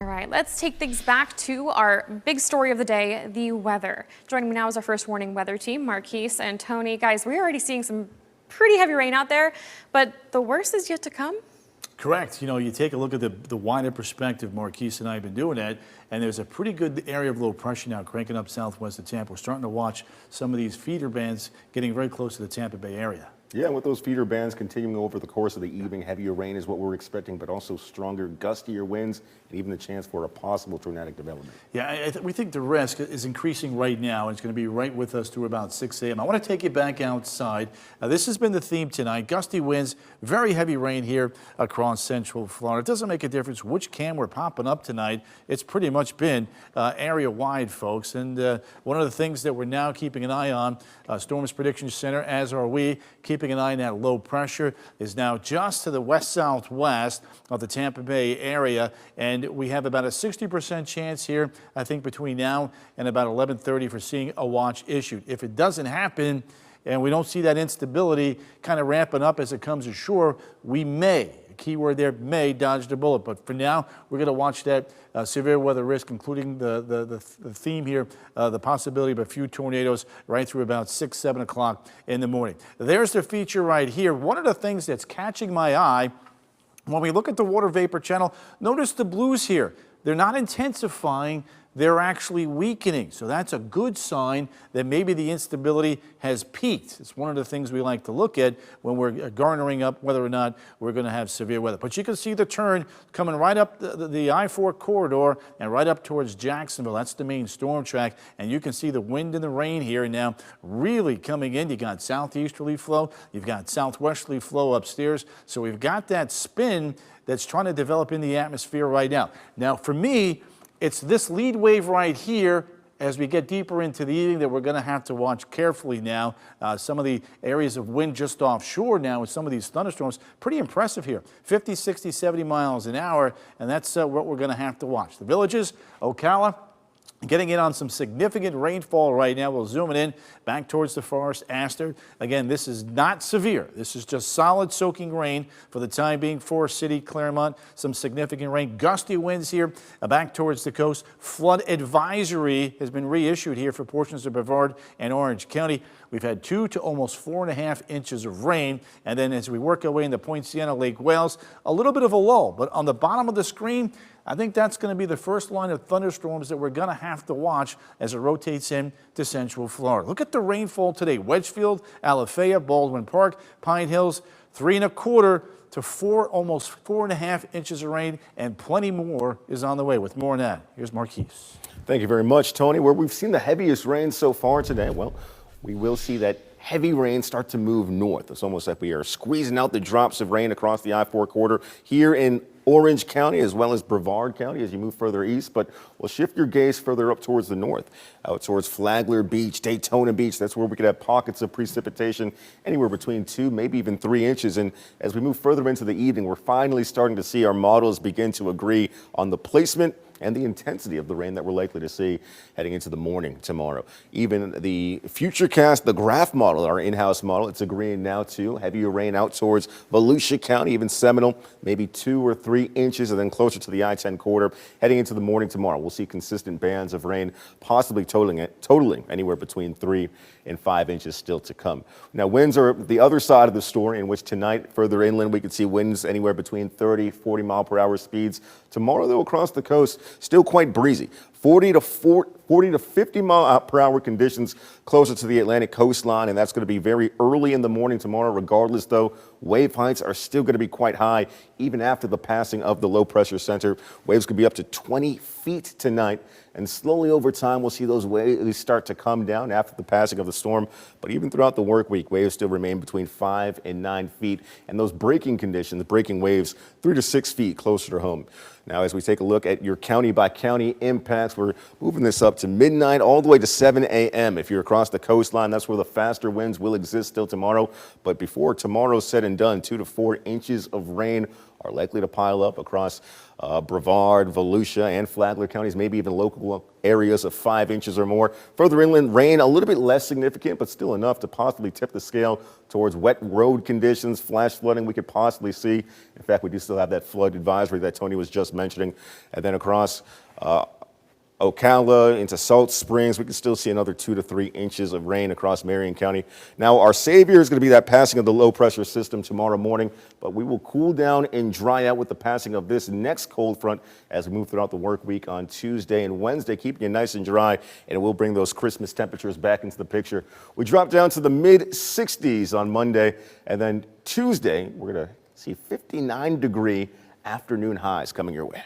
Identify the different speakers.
Speaker 1: right, let's take things back to our big story of the day, the weather. Joining me now is our first warning weather team, Marquise and Tony. Guys, we're already seeing some pretty heavy rain out there, but the worst is yet to come.
Speaker 2: Correct. You know, you take a look at the wider perspective. Marquise and I have been doing that, and there's a pretty good area of low pressure now cranking up southwest of Tampa. We're starting to watch some of these feeder bands getting very close to the Tampa Bay area.
Speaker 3: Yeah, with those feeder bands continuing over the course of the evening, heavier rain is what we're expecting, but also stronger, gustier winds, and even the chance for a possible tornadic development.
Speaker 2: Yeah, we think the risk is increasing right now, and it's going to be right with us through about 6 a.m. I want to take you back outside. This has been the theme tonight. Gusty winds, very heavy rain here across central Florida. It doesn't make a difference which cam we're popping up tonight. It's pretty much been area-wide, folks. And one of the things that we're now keeping an eye on, Storms Prediction Center, as are we, keeping an eye on that low pressure, is now just to the west-southwest of the Tampa Bay area, and we have about a 60% chance here, I think, between now and about 11:30 for seeing a watch issued. If it doesn't happen and we don't see that instability kind of ramping up as it comes ashore, we may, keyword there, may dodge the bullet. But for now, we're going to watch that severe weather risk, including the theme here, the possibility of a few tornadoes right through about 6, 7 o'clock in the morning. There's the feature right here. One of the things that's catching my eye when we look at the water vapor channel, notice the blues here. They're not intensifying, they're actually weakening. So that's a good sign that maybe the instability has peaked. It's one of the things we like to look at when we're garnering up whether or not we're going to have severe weather. But you can see the turn coming right up the I-4 corridor and right up towards Jacksonville. That's the main storm track. And you can see the wind and the rain here now really coming in. You got southeasterly flow, you've got southwesterly flow upstairs. So we've got that spin that's trying to develop in the atmosphere right now. Now, for me, it's this lead wave right here as we get deeper into the evening that we're going to have to watch carefully now. Some of the areas of wind just offshore now with some of these thunderstorms, pretty impressive here. 50, 60, 70 miles an hour, and that's what we're going to have to watch. The Villages, Ocala, getting in on some significant rainfall right now. We'll zoom it in back towards the Forest Astor. Again, this is not severe. This is just solid soaking rain for the time being. Forest City, Claremont, some significant rain. Gusty winds here back towards the coast. Flood advisory has been reissued here for portions of Brevard and Orange County. We've had 2 to almost 4.5 inches of rain. And then as we work our way into Point Siena, Lake Wales, a little bit of a lull. But on the bottom of the screen, I think that's going to be the first line of thunderstorms that we're going to have to watch as it rotates in to central Florida. Look at the rainfall today. Wedgefield, Alafaya, Baldwin Park, Pine Hills, 3¼ to 4, almost 4.5 inches of rain, and plenty more is on the way. With more on that, here's Marquise.
Speaker 3: Thank you very much, Tony. Where we've seen the heaviest rain so far today, well, we will see that heavy rain start to move north. It's almost like we are squeezing out the drops of rain across the I-4 corridor here in Orange County as well as Brevard County as you move further east, but we'll shift your gaze further up towards the north, out towards Flagler Beach, Daytona Beach. That's where we could have pockets of precipitation anywhere between 2, maybe even 3 inches. And as we move further into the evening, we're finally starting to see our models begin to agree on the placement and the intensity of the rain that we're likely to see heading into the morning tomorrow. Even the Futurecast, the graph model, our in-house model, it's agreeing now to heavier rain out towards Volusia County, even Seminole, maybe 2 or 3 inches, and then closer to the I-10 corridor. Heading into the morning tomorrow, we'll see consistent bands of rain, possibly totaling anywhere between 3 and 5 inches still to come. Now, winds are the other side of the story, in which tonight, further inland, we could see winds anywhere between 30, 40 mile per hour speeds. Tomorrow, though, across the coast, still quite breezy. 40 to 50 mile per hour conditions closer to the Atlantic coastline, and that's going to be very early in the morning tomorrow. Regardless, though, wave heights are still going to be quite high even after the passing of the low pressure center. Waves could be up to 20 feet tonight, and slowly over time we'll see those waves start to come down after the passing of the storm. But even throughout the work week, waves still remain between 5 and 9 feet, and those breaking conditions, breaking waves 3 to 6 feet closer to home. Now, as we take a look at your county by county impacts, we're moving this up to midnight, all the way to 7 a.m. If you're across the coastline, that's where the faster winds will exist still tomorrow. But before tomorrow's said and done, 2 to 4 inches of rain are likely to pile up across Brevard, Volusia, and Flagler counties, maybe even local areas of 5 inches or more. Further inland, rain a little bit less significant, but still enough to possibly tip the scale towards wet road conditions, flash flooding we could possibly see. In fact, we do still have that flood advisory that Tony was just mentioning. And then across Ocala into Salt Springs, we can still see another 2 to 3 inches of rain across Marion County. Now, our savior is going to be that passing of the low pressure system tomorrow morning, but we will cool down and dry out with the passing of this next cold front as we move throughout the work week on Tuesday and Wednesday, keeping you nice and dry, and it will bring those Christmas temperatures back into the picture. We drop down to the mid 60s on Monday, and then Tuesday, we're going to see 59-degree afternoon highs coming your way.